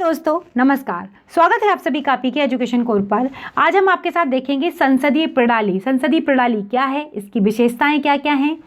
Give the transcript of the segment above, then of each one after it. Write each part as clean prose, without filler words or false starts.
दोस्तों नमस्कार, स्वागत है आप सभी का पीके एजुकेशन कोर्स पर। आज हम आपके साथ देखेंगे संसदीय प्रणाली। संसदीय प्रणाली क्या है, इसकी विशेषताएं क्या क्या हैं,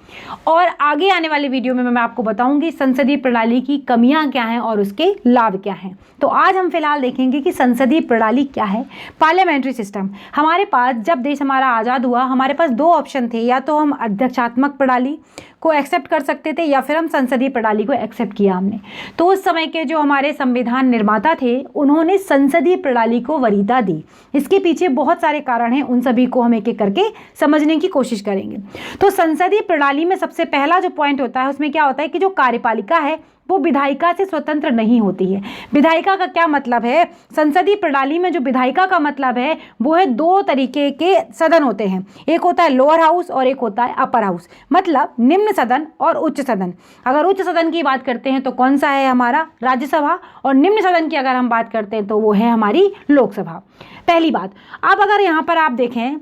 और आगे आने वाले वीडियो में मैं आपको बताऊंगी संसदीय प्रणाली की कमियां क्या हैं और उसके लाभ क्या हैं। तो आज हम फिलहाल देखेंगे कि संसदीय प्रणाली क्या है। पार्लियामेंट्री सिस्टम, हमारे पास जब देश हमारा आज़ाद हुआ हमारे पास दो ऑप्शन थे, या तो हम अध्यक्षात्मक प्रणाली को एक्सेप्ट कर सकते थे या फिर हम संसदीय प्रणाली को एक्सेप्ट किया हमने। तो उस समय के जो हमारे संविधान निर्माता थे उन्होंने संसदीय प्रणाली को वरीयता दी। इसके पीछे बहुत सारे कारण हैं, उन सभी को हम एक एक करके समझने की कोशिश करेंगे। तो संसदीय प्रणाली में सबसे पहला जो पॉइंट होता है उसमें क्या होता है कि जो कार्यपालिका है वो विधायिका से स्वतंत्र नहीं होती है। विधायिका का क्या मतलब है, संसदीय प्रणाली में जो विधायिका का मतलब है वो है दो तरीके के सदन होते हैं, एक होता है लोअर हाउस और एक होता है अपर हाउस, मतलब निम्न सदन और उच्च सदन। अगर उच्च सदन की बात करते हैं तो कौन सा है हमारा, राज्यसभा, और निम्न सदन की अगर हम बात करते हैं तो वो है हमारी लोकसभा। पहली बात। अब अगर यहाँ पर आप देखें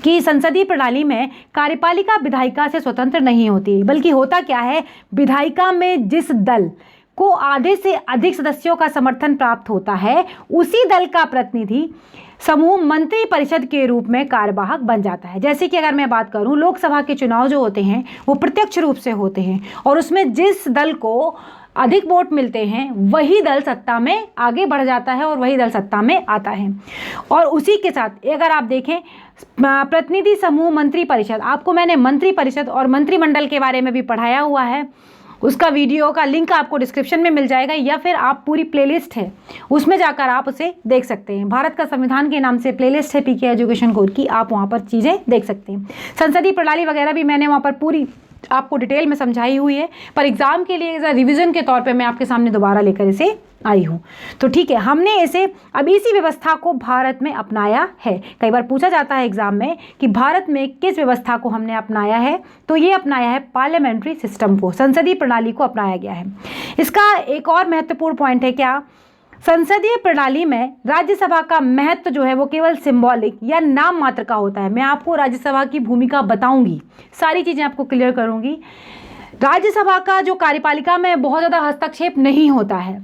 कि संसदीय प्रणाली में कार्यपालिका विधायिका से स्वतंत्र नहीं होती, बल्कि होता क्या है, विधायिका में जिस दल को आधे से अधिक सदस्यों का समर्थन प्राप्त होता है उसी दल का प्रतिनिधि समूह मंत्री परिषद के रूप में कार्यवाहक बन जाता है। जैसे कि अगर मैं बात करूं, लोकसभा के चुनाव जो होते हैं वो प्रत्यक्ष रूप से होते हैं और उसमें जिस दल को अधिक वोट मिलते हैं वही दल सत्ता में आगे बढ़ जाता है और वही दल सत्ता में आता है। और उसी के साथ अगर आप देखें प्रतिनिधि समूह मंत्री परिषद, आपको मैंने मंत्री परिषद और मंत्रिमंडल के बारे में भी पढ़ाया हुआ है, उसका वीडियो का लिंक आपको डिस्क्रिप्शन में मिल जाएगा, या फिर आप पूरी प्लेलिस्ट है उसमें जाकर आप उसे देख सकते हैं। भारत का संविधान के नाम से प्लेलिस्ट है पीके एजुकेशन कोर्स की, आप वहाँ पर चीज़ें देख सकते हैं। संसदीय प्रणाली वगैरह भी मैंने वहाँ पर पूरी आपको डिटेल में समझाई हुई है, पर एग्जाम के लिए रिवीजन के तौर पे मैं आपके सामने दोबारा लेकर इसे आई हूँ। तो ठीक है, हमने इसे अब इसी व्यवस्था को भारत में अपनाया है। कई बार पूछा जाता है एग्जाम में कि भारत में किस व्यवस्था को हमने अपनाया है, तो ये अपनाया है पार्लियामेंट्री सिस्टम को, संसदीय प्रणाली को अपनाया गया है। इसका एक और महत्वपूर्ण पॉइंट है क्या, संसदीय प्रणाली में राज्यसभा का महत्व जो है वो केवल सिंबॉलिक या नाम मात्र का होता है। मैं आपको राज्यसभा की भूमिका बताऊंगी, सारी चीज़ें आपको क्लियर करूंगी। राज्यसभा का जो कार्यपालिका में बहुत ज़्यादा हस्तक्षेप नहीं होता है,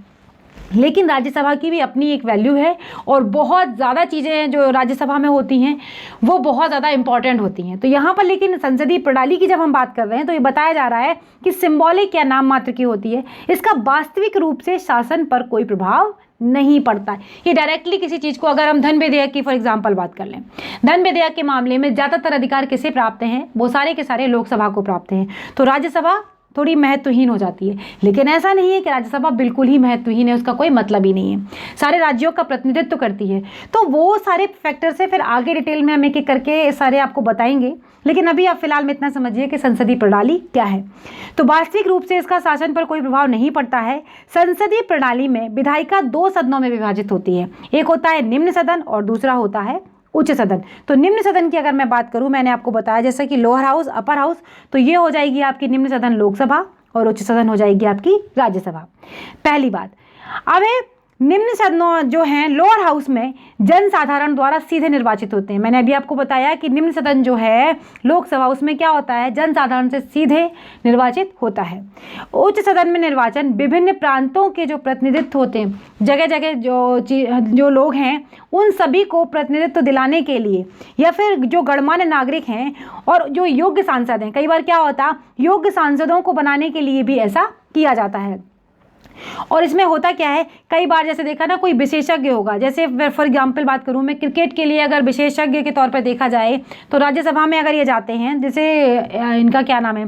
लेकिन राज्यसभा की भी अपनी एक वैल्यू है और बहुत ज़्यादा चीज़ें जो राज्यसभा में होती हैं वो बहुत ज़्यादा इंपॉर्टेंट होती हैं। तो यहाँ पर लेकिन संसदीय प्रणाली की जब हम बात कर रहे हैं तो ये बताया जा रहा है कि सिंबॉलिक या नाम मात्र की होती है, इसका वास्तविक रूप से शासन पर कोई प्रभाव नहीं पड़ता है। ये डायरेक्टली किसी चीज़ को, अगर हम धन विधेयक की फॉर एग्जांपल बात कर लें, धन विधेयक के मामले में ज़्यादातर अधिकार किसे प्राप्त हैं, वो सारे के सारे लोकसभा को प्राप्त हैं। तो राज्यसभा थोड़ी महत्वहीन हो जाती है, लेकिन ऐसा नहीं है कि राज्यसभा बिल्कुल ही महत्वहीन है, उसका कोई मतलब ही नहीं है, सारे राज्यों का प्रतिनिधित्व करती है। तो वो सारे फैक्टर से फिर आगे डिटेल में हम एक एक करके सारे आपको बताएंगे, लेकिन अभी आप फिलहाल में इतना समझिए कि संसदीय प्रणाली क्या है। तो वास्तविक रूप से इसका शासन पर कोई प्रभाव नहीं पड़ता है। संसदीय प्रणाली में विधायिका दो सदनों में विभाजित होती है, एक होता है निम्न सदन और दूसरा होता है उच्च सदन। तो निम्न सदन की अगर मैं बात करूं, मैंने आपको बताया जैसे कि लोअर हाउस, अपर हाउस, तो ये हो जाएगी आपकी निम्न सदन लोकसभा और उच्च सदन हो जाएगी आपकी राज्यसभा। पहली बात। अब है निम्न सदनों जो हैं लोअर हाउस में जन साधारण द्वारा सीधे निर्वाचित होते हैं। मैंने अभी आपको बताया कि निम्न सदन जो है लोकसभा, उसमें क्या होता है, जन साधारण से सीधे निर्वाचित होता है। उच्च सदन में निर्वाचन विभिन्न प्रांतों के जो प्रतिनिधित्व होते हैं, जगह जगह जो लोग हैं उन सभी को प्रतिनिधित्व दिलाने के लिए, या फिर जो गणमान्य नागरिक हैं और जो योग्य सांसद हैं, कई बार क्या होता, योग्य सांसदों को बनाने के लिए भी ऐसा किया जाता है। और इसमें होता क्या है, कई बार जैसे देखा ना, कोई विशेषज्ञ होगा, जैसे फॉर एग्जांपल बात करूं मैं क्रिकेट के लिए, अगर विशेषज्ञ के तौर पर देखा जाए तो राज्यसभा में अगर ये जाते हैं, जैसे इनका क्या नाम है,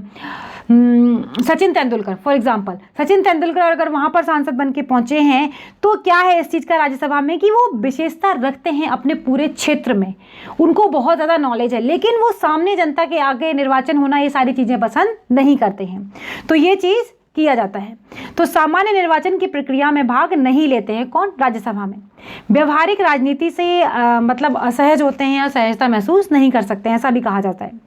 सचिन तेंदुलकर फॉर एग्जांपल, सचिन तेंदुलकर अगर वहाँ पर सांसद बन के पहुँचे हैं तो क्या है इस चीज़ का राज्यसभा में कि वो विशेषता रखते हैं अपने पूरे क्षेत्र में, उनको बहुत ज़्यादा नॉलेज है, लेकिन वो सामने जनता के आगे निर्वाचन होना, ये सारी चीज़ें पसंद नहीं करते हैं। तो ये चीज़ किया जाता है। तो सामान्य निर्वाचन की प्रक्रिया में भाग नहीं लेते हैं कौन, राज्यसभा में। व्यवहारिक राजनीति से मतलब असहज होते हैं, असहजता महसूस नहीं कर सकते हैं, ऐसा भी कहा जाता है।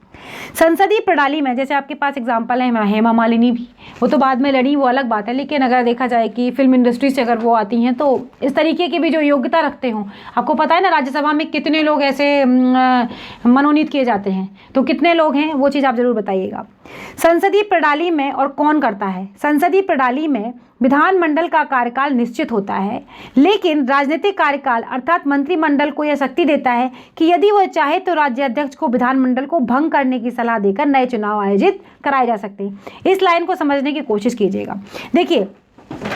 संसदीय प्रणाली में जैसे आपके पास एग्जांपल है हेमा मालिनी भी, वो तो बाद में लड़ी, वो अलग बात है, लेकिन अगर देखा जाए कि फिल्म इंडस्ट्री से अगर वो आती हैं तो इस तरीके की भी जो योग्यता रखते हों, आपको पता है ना राज्यसभा में कितने लोग ऐसे मनोनीत किए जाते हैं, तो कितने लोग हैं वो चीज़ आप ज़रूर बताइएगा। संसदीय प्रणाली में और कौन करता है? संसदीय प्रणाली में विधानमंडल का कार्यकाल निश्चित होता है, लेकिन राजनीतिक कार्यकाल अर्थात मंत्रिमंडल को यह शक्ति देता है कि यदि वह चाहे तो राज्याध्यक्ष को विधानमंडल को भंग करने की सलाह देकर नए चुनाव आयोजित कराए जा सकते हैं। इस लाइन को समझने की कोशिश कीजिएगा। देखिए,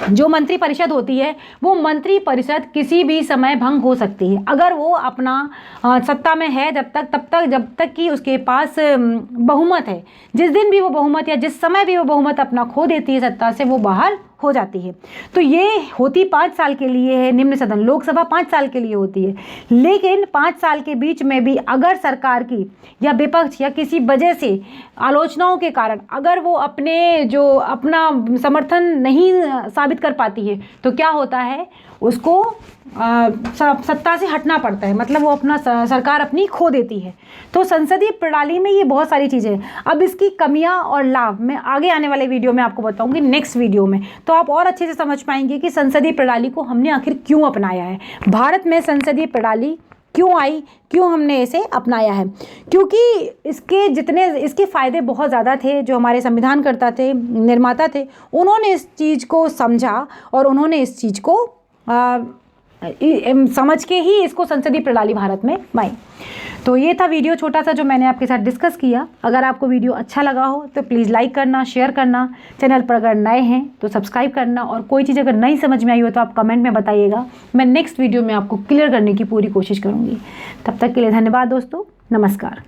जो मंत्री परिषद होती है वो मंत्री परिषद किसी भी समय भंग हो सकती है अगर वो अपना सत्ता में है जब तक कि उसके पास बहुमत है। जिस दिन भी वो बहुमत या जिस समय भी वो बहुमत अपना खो देती है सत्ता से, वो बाहर हो जाती है। तो ये होती 5 साल के लिए है निम्न सदन, लोकसभा 5 साल के लिए होती है। लेकिन 5 साल के बीच में भी अगर सरकार की या विपक्ष या किसी वजह से आलोचनाओं के कारण अगर वो अपना समर्थन नहीं साबित कर पाती है तो क्या होता है, उसको सत्ता से हटना पड़ता है, मतलब वो अपना सरकार अपनी खो देती है। तो संसदीय प्रणाली में ये बहुत सारी चीज़ें हैं। अब इसकी कमियां और लाभ मैं आगे आने वाले वीडियो में आपको बताऊंगी, नेक्स्ट वीडियो में, तो आप और अच्छे से समझ पाएंगे कि संसदीय प्रणाली को हमने आखिर क्यों अपनाया है, भारत में संसदीय प्रणाली क्यों आई, क्यों हमने इसे अपनाया है। क्योंकि इसके फ़ायदे बहुत ज़्यादा थे। जो हमारे संविधानकर्ता थे, निर्माता थे, उन्होंने इस चीज़ को समझा और उन्होंने इस चीज़ को समझ के ही इसको संसदीय प्रणाली भारत में बनाई। तो ये था वीडियो छोटा सा जो मैंने आपके साथ डिस्कस किया। अगर आपको वीडियो अच्छा लगा हो तो प्लीज़ लाइक करना, शेयर करना, चैनल पर अगर नए हैं तो सब्सक्राइब करना, और कोई चीज़ अगर नहीं समझ में आई हो तो आप कमेंट में बताइएगा। मैं नेक्स्ट वीडियो में आपको क्लियर करने की पूरी कोशिश करूँगी। तब तक के लिए धन्यवाद दोस्तों, नमस्कार।